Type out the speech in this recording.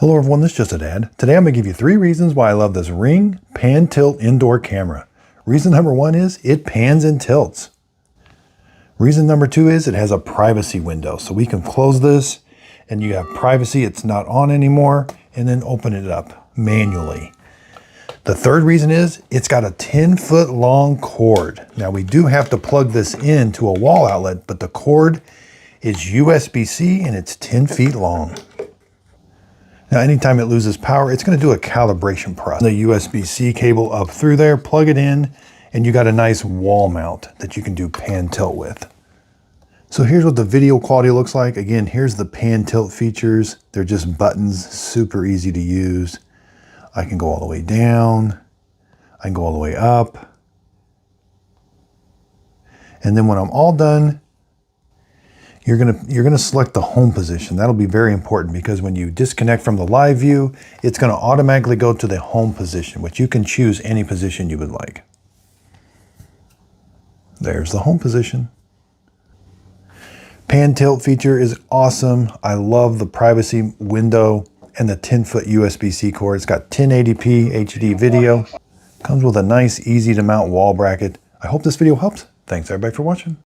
Hello everyone, this is just a dad. Today I'm going to give you 3 reasons why I love this Ring Pan Tilt indoor camera. Reason number 1 is it pans and tilts. Reason number 2 is it has a privacy window. So we can close this and you have privacy, it's not on anymore, and then open it up manually. The third reason is it's got a 10-foot long cord. Now we do have to plug this into a wall outlet, but the cord is USB-C and it's 10 feet long. Now, anytime it loses power, it's going to do a calibration process. The USB-C cable up through there, plug it in, and you got a nice wall mount that you can do pan tilt with. So here's what the video quality looks like. Again, here's the pan tilt features. They're just buttons, super easy to use. I can go all the way down. I can go all the way up. And then when I'm all done, you're gonna select the home position. That'll be very important because when you disconnect from the live view, it's gonna automatically go to the home position, which you can choose any position you would like. There's the home position. Pan tilt feature is awesome. I love the privacy window and the 10-foot USB-C cord. It's got 1080p HD video. Comes with a nice, easy to mount wall bracket. I hope this video helps. Thanks everybody for watching.